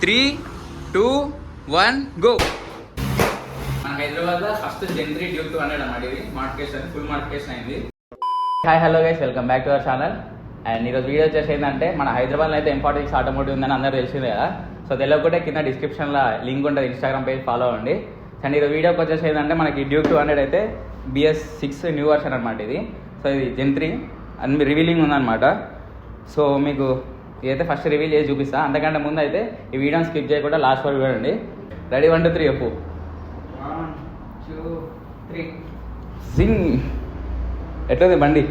3, 2, 1 go. మన హైదరాబాద్లో first జెన్3 Duke 200 అన్నమాట. ఇది మోడిఫికేషన్, ఫుల్ మోడిఫికేషన్ అయింది. Hi hello guys, welcome back to our channel. And ఈరోజు వీడియో వచ్చేసి ఏంటంటే, మన హైదరాబాద్లో అయితే M46 ఆటోమోటివ్ ఉందని అందరూ తెలిసిందే కదా. సో తెలియకుంటే కింద డిస్క్రిప్షన్లో లింక్ ఉంటుంది, ఇన్స్టాగ్రామ్ పేజ్ ఫాలో అవ్వండి. అండ్ ఈరోజు వీడియోకి వచ్చేసి ఏంటంటే, మనకి డ్యూక్ 200 అయితే BS6 న్యూ వర్షన్ అనమాట ఇది. సో ఇది జెన్3 అని రివీలింగ్ ఉందన్నమాట. సో మీకు ఇదైతే ఫస్ట్ రివీల్ చేసి చూపిస్తా. అంతకంటే ముందు అయితే ఈ వీడియోని స్కిప్ చేయకుండా లాస్ట్ వరకు చూడండి. రెడీ 1 2 3 చెప్పు. 1 2 3 సింగ్. ఎట్లుంది బండి?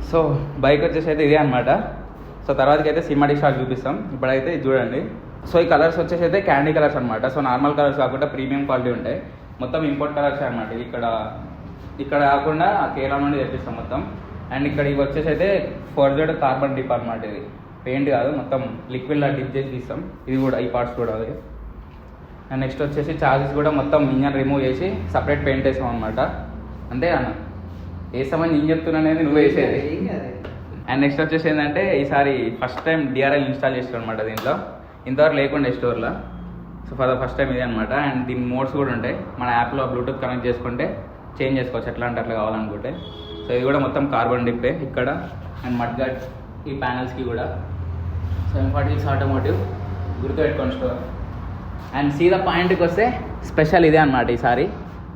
సో బైక్ వచ్చేసి అయితే ఇదే అనమాట. సో తర్వాతకి అయితే సినిమాటిక్ షాట్ చూపిస్తాం. ఇప్పుడైతే ఇది చూడండి. సో ఈ కలర్స్ వచ్చేసి అయితే క్యాండీ కలర్స్ అనమాట. సో నార్మల్ కలర్స్ కాకుండా ప్రీమియం క్వాలిటీ ఉంటాయి. మొత్తం ఇంపోర్ట్ కలర్స్ అనమాట. ఇక్కడ కాకుండా కేరళ నుండి తెప్పిస్తాం మొత్తం. అండ్ ఇక్కడ ఇవి వచ్చేసి అయితే ఫోర్జెడ్ కార్బన్ డిప్ అనమాట. ఇది పెయింట్ కాదు, మొత్తం లిక్విడ్లా డిప్ చేసి తీస్తాం. ఇది కూడా ఈ పార్ట్స్ కూడా అదే. అండ్ నెక్స్ట్ వచ్చేసి చార్జెస్ కూడా మొత్తం ఇంజన్ రిమూవ్ చేసి సపరేట్ పెయింట్ వేసాం అనమాట. అంతే అన్న, వేస్తామని నేను చెప్తున్నా అనేది నువ్వు వేసేది. అండ్ నెక్స్ట్ వచ్చేసి ఏంటంటే, ఈసారి ఫస్ట్ టైం DRL ఇన్స్టాల్ చేసాం అనమాట దీంట్లో. ఇంతవరకు లేకుండే స్టోర్లో. So for the first time ఇదే అనమాట. అండ్ దీని మోడ్స్ కూడా ఉంటాయి. మన యాప్లో బ్లూటూత్ కనెక్ట్ చేసుకుంటే చేంజ్ చేసుకోవచ్చు, ఎట్లా అంటే అట్లా కావాలనుకుంటే. సో ఇది కూడా మొత్తం కార్బన్ డిప్పే ఇక్కడ. అండ్ మడ్ గార్డ్ ఈ ప్యానల్స్కి కూడా. సో M46 ఆటోమోటివ్ గుర్తుపెట్టుకోండి స్టోర్. అండ్ సీదా పాయింట్కి వస్తే స్పెషల్ ఇదే అనమాట. ఈసారి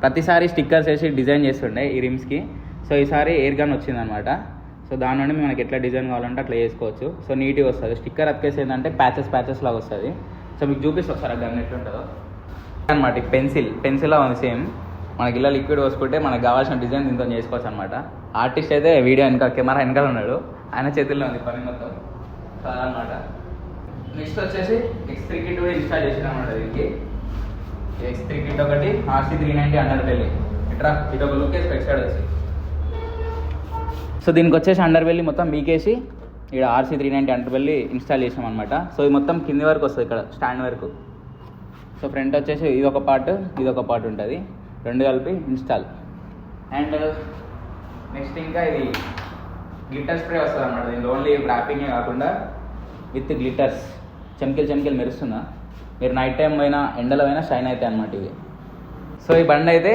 ప్రతిసారి స్టిక్కర్స్ వేసి డిజైన్ చేస్తుండే ఈ రిమ్స్కి. సో ఈసారి ఎయిర్ గన్ వచ్చిందనమాట. సో దాని నుండి మనకి ఎట్లా డిజైన్ కావాలంటే అట్లా చేసుకోవచ్చు. సో నీట్గా వస్తుంది. స్టిక్కర్ అతికేసి ఏంటంటే ప్యాచెస్ లాగా వస్తుంది. సో మీకు చూపిస్తా ఒకసారి ఆ గన్ ఎట్లుంటుందో అనమాట. పెన్సిల్లా ఉంది సేమ్. మనకి ఇలా లిక్విడ్ పోసుకుంటే మనకు కావాల్సిన డిజైన్ దీంతో చేసుకోవచ్చు అనమాట. ఆర్టిస్ట్ అయితే వీడియో కెమెరా వెనకాల ఉన్నాడు, ఆయన చేతుల్లో ఉంది పని మొత్తం. సో అదనమాట. నెక్స్ట్ వచ్చేసి X3 కిట్ కూడా ఇన్స్టాల్ చేసాను అనమాట. దీనికి X3 కిట్ ఒకటి, RC390 అండర్ బెల్లి. ఇట్రా ఇది ఒక లుక్ వేసి సైడ్ వచ్చి. సో దీనికి వచ్చేసి అండర్ బెల్లి మొత్తం మీకేసి ఇక్కడ RC390 అండర్ బెల్లి ఇన్స్టాల్ చేసాం అనమాట. సో ఇది మొత్తం కింది వరకు వస్తుంది, ఇక్కడ స్టాండ్ వరకు. సో ఫ్రంట్ వచ్చేసి ఇదొక పార్ట్ ఉంటుంది, రెండు కలిపి ఇన్స్టాల్. అండ్ నెక్స్ట్ ఇంకా ఇది గ్లిటర్ స్ప్రే వస్తుంది అనమాట. దీనిలో ఓన్లీ ర్యాపింగే కాకుండా విత్ గ్లిటర్స్. చెమ్కిలు మెరుస్తుందా? మీరు నైట్ టైం అయినా ఎండలో అయినా షైన్ అవుతాయి అనమాట ఇవి. సో ఈ బండి అయితే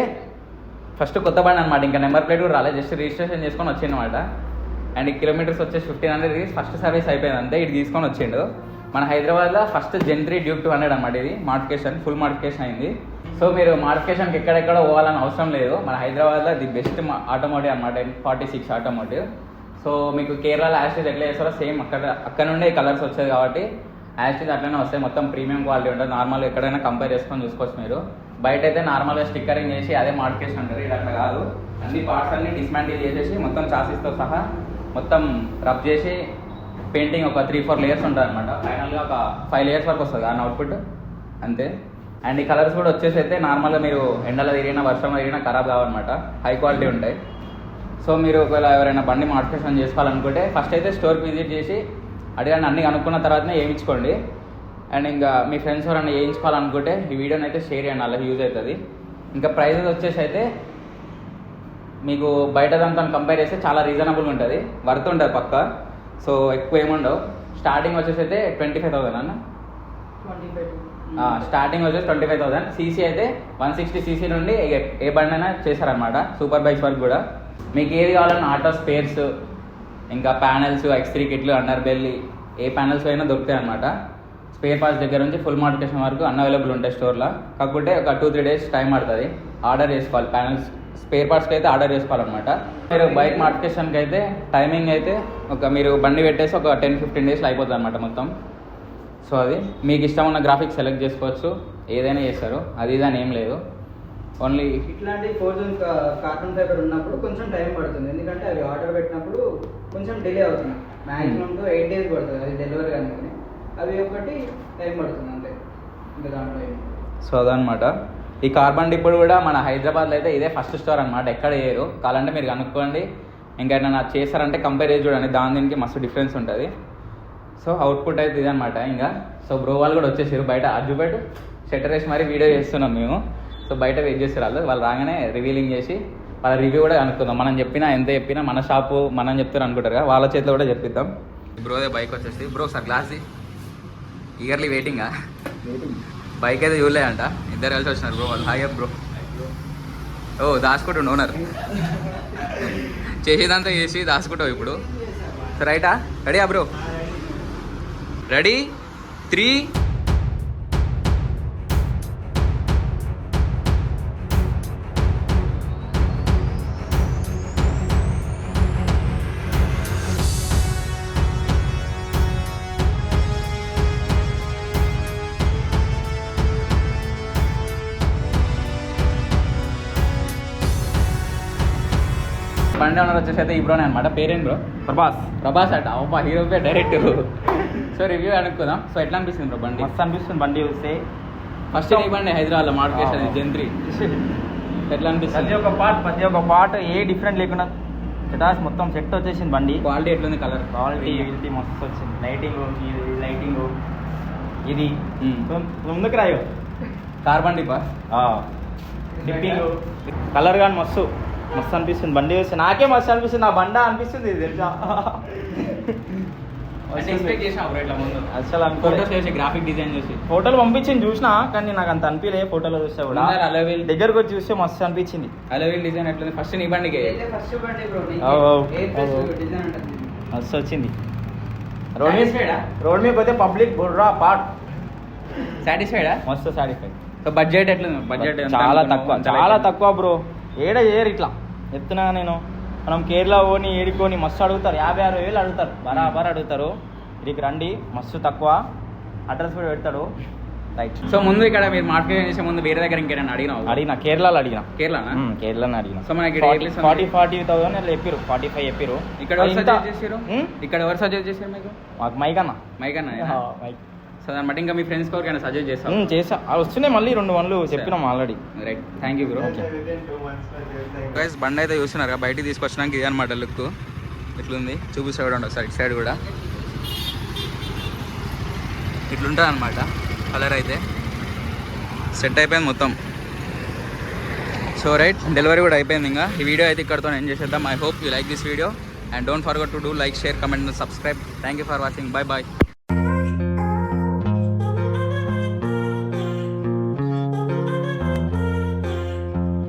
ఫస్ట్ కొత్త బండి అనమాట. ఇంకా నెంబర్ ప్లేట్ కూడా రాలేదు, జస్ట్ రిజిస్ట్రేషన్ చేసుకొని వచ్చిందన్నమాట. అండ్ ఈ కిలోమీటర్స్ వచ్చేసి 1500 ఫస్ట్ సర్వీస్ అయిపోయింది అంతే. ఇది తీసుకొని వచ్చిండు. మన హైదరాబాద్లో ఫస్ట్ జెన్3 డ్యూక్ 200 అనమాట. ఇది మోడిఫికేషన్, ఫుల్ మోడిఫికేషన్ అయింది. సో మీరు మోడిఫికేషన్కి ఎక్కడెక్కడ పోవాలని అవసరం లేదు. మన హైదరాబాద్లో ది బెస్ట్ ఆటోమోటివ్ అనమాట M46 ఆటోమోటివ్. సో మీకు కేరళలో యాస్టీజ్ ఎట్లా చేస్తారో సేమ్ అక్కడ నుండే కలర్స్ వచ్చేది కాబట్టి యాస్టీజ్ అట్లనే వస్తాయి. మొత్తం ప్రీమియం క్వాలిటీ ఉంటుంది. నార్మల్గా ఎక్కడైనా కంపేర్ చేసుకొని చూసుకోవచ్చు మీరు. బయట అయితే నార్మల్గా స్టిక్కరింగ్ చేసి అదే మోడిఫికేషన్ ఉంటుంది. ఇది అట్లా కాదు. అన్ని పార్ట్స్ అన్ని డిస్మాంటిల్ చేసేసి మొత్తం చాసిస్తో సహా మొత్తం రబ్ చేసి పెయింటింగ్ ఒక 3-4 లేయర్స్ ఉంటుంది అనమాట. ఫైనల్గా ఒక 5 లేయర్స్ వరకు వస్తుంది ఆ అవుట్పుట్ అంతే. అండ్ ఈ కలర్స్ కూడా వచ్చేసి అయితే నార్మల్గా మీరు ఎండలో తిరిగినా వర్షంలో తిరిగినా ఖరాబ్ కావన్నమాట, హై క్వాలిటీ ఉంటాయి. సో మీరు ఒకవేళ ఎవరైనా బండి మోడిఫికేషన్ చేసుకోవాలనుకుంటే ఫస్ట్ అయితే స్టోర్కి విజిట్ చేసి అడిగండి. అన్నీ కనుక్కున్న తర్వాతనే వేయించుకోండి. అండ్ ఇంకా మీ ఫ్రెండ్స్ ఎవరైనా వేయించుకోవాలనుకుంటే ఈ వీడియోని అయితే షేర్ చేయండి, అలా యూజ్ అవుతుంది. ఇంకా ప్రైజెస్ వచ్చేసి అయితే మీకు బయట దాంతో కంపేర్ చేస్తే చాలా రీజనబుల్ ఉంటుంది, వర్త్ ఉంటుంది పక్క. సో ఎక్కువ ఏముండవు. స్టార్టింగ్ వచ్చేసి అయితే 25,000 అన్న. స్టార్టింగ్ వచ్చేసి 25,000. సీసీ అయితే 160 cc నుండి ఏ బండి అయినా చేశారనమాట, సూపర్ బైక్స్ వరకు కూడా. మీకు ఏది కావాలన్నా ఆటో స్పేర్స్, ఇంకా ప్యానెల్స్, X3 కిట్లు, అండర్ బెల్లి, ఏ ప్యానెల్స్ అయినా దొరుకుతాయి అనమాట. స్పేర్ పార్ట్స్ దగ్గర నుంచి ఫుల్ మోడిఫికేషన్ వరకు అన్ అవైలబుల్ ఉంటాయి స్టోర్లో. కాకపోతే ఒక 2-3 days టైం పడుతుంది. ఆర్డర్ చేసుకోవాలి. ప్యానెల్స్ స్పేర్ పార్ట్స్కి అయితే ఆర్డర్ చేసుకోవాలన్నమాట. మీరు బైక్ మోడిఫికేషన్కి అయితే టైమింగ్ అయితే మీరు బండి పెట్టేసి ఒక 10-15 days అయిపోతుంది అనమాట మొత్తం. సో అది మీకు ఇష్టం ఉన్న గ్రాఫిక్స్ సెలెక్ట్ చేసుకోవచ్చు, ఏదైనా చేస్తారు. అది ఇదని ఏం లేదు. ఓన్లీ ఇట్లాంటి ఫోర్జన్ కార్బన్ ఫైబర్ ఉన్నప్పుడు కొంచెం టైం పడుతుంది, ఎందుకంటే అవి ఆర్డర్ పెట్టినప్పుడు కొంచెం డిలే అవుతుంది. మ్యాక్సిమం 8 days పడుతుంది అది డెలివరీ కానీ. అవి ఒకటి టైం పడుతుంది అంతే, ఇంకా దాంట్లో. సో అదనమాట. ఈ కార్బన్ డిప్పుడు కూడా మన హైదరాబాద్లో అయితే ఇదే ఫస్ట్ స్టోర్ అనమాట. ఎక్కడ చేయరు. కావాలంటే మీరు కనుక్కోండి. ఇంకా ఏదైనా చేస్తారంటే కంపేర్ చేసి చూడండి, దీనికి మస్తు డిఫరెన్స్ ఉంటుంది. సో అవుట్పుట్ అయితే ఇదనమాట. ఇంకా సో బ్రో వాళ్ళు కూడా వచ్చేసారు బయట. అజ్జుబెట్ షట్టర్ వేసి మరీ వీడియో చేస్తున్నాం మేము. సో బయట వెయిట్ చేస్తారు వాళ్ళు రాగానే రివీలింగ్ చేసి వాళ్ళ రివ్యూ కూడా కనుక్కుందాం. మనం ఎంత చెప్పినా మన షాపు మనం చెప్తారు అనుకుంటారు కదా, వాళ్ళ చేతిలో కూడా చెప్పిద్దాం. బ్రోదే బైక్ వచ్చేసి బ్రో సార్ గ్లాస్ ఈగర్లీ వెయిటింగా బైక్ అయితే చూడలే అంట ఇద్దరు కలిసి వచ్చినారు బ్రో వాళ్ళు హాయ్ బ్రో ఓ దాచుకుంటుండు ఓనర్ చేసేదంతా చేసి దాచుకుంటావు ఇప్పుడు సో రైటా రెడీయా బ్రో రెడీ 3 బండి ఓనర్ వచ్చేసి అయితే ఈ బ్రోనే అనమాట పేరేం బ్రో ప్రభాస్ అట అబ్బా హీరో పేరు డైరెక్ట్ సో రివ్యూ అనుకుందాం సో ఎట్లా అనిపిస్తుంది బ్రో బండి మస్తు అనిపిస్తుంది బండి చూస్తే ఫస్ట్ ఈ బండి హైదరాబాద్లో మోడిఫికేషన్ జెన్3 ఎట్లా అనిపిస్తుంది ప్రతి ఒక్క పార్ట్ ఏ డిఫరెంట్ లేకుండా సెటాస్ మొత్తం సెట్ వచ్చేసింది బండి క్వాలిటీ ఎట్లుంది కలర్ క్వాలిటీ మస్తు వచ్చింది లైటింగ్ ఇది ముందుకు రాయో కార్బన్ డిపా డిప్పింగ్ కలర్ కానీ మస్తు అనిపిస్తుంది బండి చూస్తే నాకే మస్తు అనిపిస్తుంది నా బండ అనిపిస్తుంది ఇది తెలుసా అసలు ఫోటోస్ చేసి గ్రాఫిక్ డిజైన్ చేసి ఫోటోలు పంపించింది చూసినా కానీ నాకు అంత అనిపించలే ఫోటోలో చూస్తే కూడా అలవీల్ దగ్గరకు వచ్చి చూస్తే మస్తు అనిపించింది అలవీల్ డిజైన్ ఎట్లుంది ఫస్ట్ నీ బండికి ఫస్ట్ బండి బ్రో డిజైన్ ఉంటుంది మస్తు వచ్చింది రోడ్ మీద పోతే పబ్లిక్ బుర్రా పాట్ సాటిస్ఫైడా మస్తు సాటిస్ఫైడ్ సో బడ్జెట్ ఎట్లుంది బడ్జెట్ చాలా తక్కువ బ్రో ఏడ చేయరు ఇట్లా చెప్తున్నా నేను మనం కేరళ పోని ఏడుకొని మస్తు అడుగుతారు 56,000 అడుగుతారు బరాబర్ అడుగుతారు ఇక్కడికి రండి మస్తు తక్కువ అడ్రస్ కూడా పెడతాడు రైట్ సో ముందు ఇక్కడ మీరు మార్కెట్ చేసే ముందు వేరే దగ్గర ఇంకేమైనా అడిగిన కేరళలో అడిగిన కేరళ అడిగిన సో మనకి 40,000 అట్లా చెప్పారు 45 చెప్పారు ఇక్కడ ఎవరు సజెస్ట్ చేశారు మీకు మాకు మైకన్నా మైక్ సో దాన్ని బట్టి ఇంకా మీ ఫ్రెండ్స్ ఎవరికైనా సజెస్ట్ చేస్తాం చేసా వస్తున్నాయి మళ్ళీ 2 వన్లు చెప్పినాం already right thank you bro guys బండి అయితే చూస్తున్నారు బయటికి తీసుకొచ్చినాక ఇది అనమాట లుక్ ఇట్లుంది చూపిస్తే కూడా ఉండదు సార్ ఇటు సైడ్ కూడా ఇట్లుంటుంది అనమాట కలర్ అయితే సెట్ అయిపోయింది మొత్తం సో రైట్ డెలివరీ కూడా అయిపోయింది ఇంకా ఈ వీడియో అయితే ఇక్కడతో ఎండ్ చేసేద్దాం I hope you like this video and don't forget to do like share comment and subscribe thank you for watching bye bye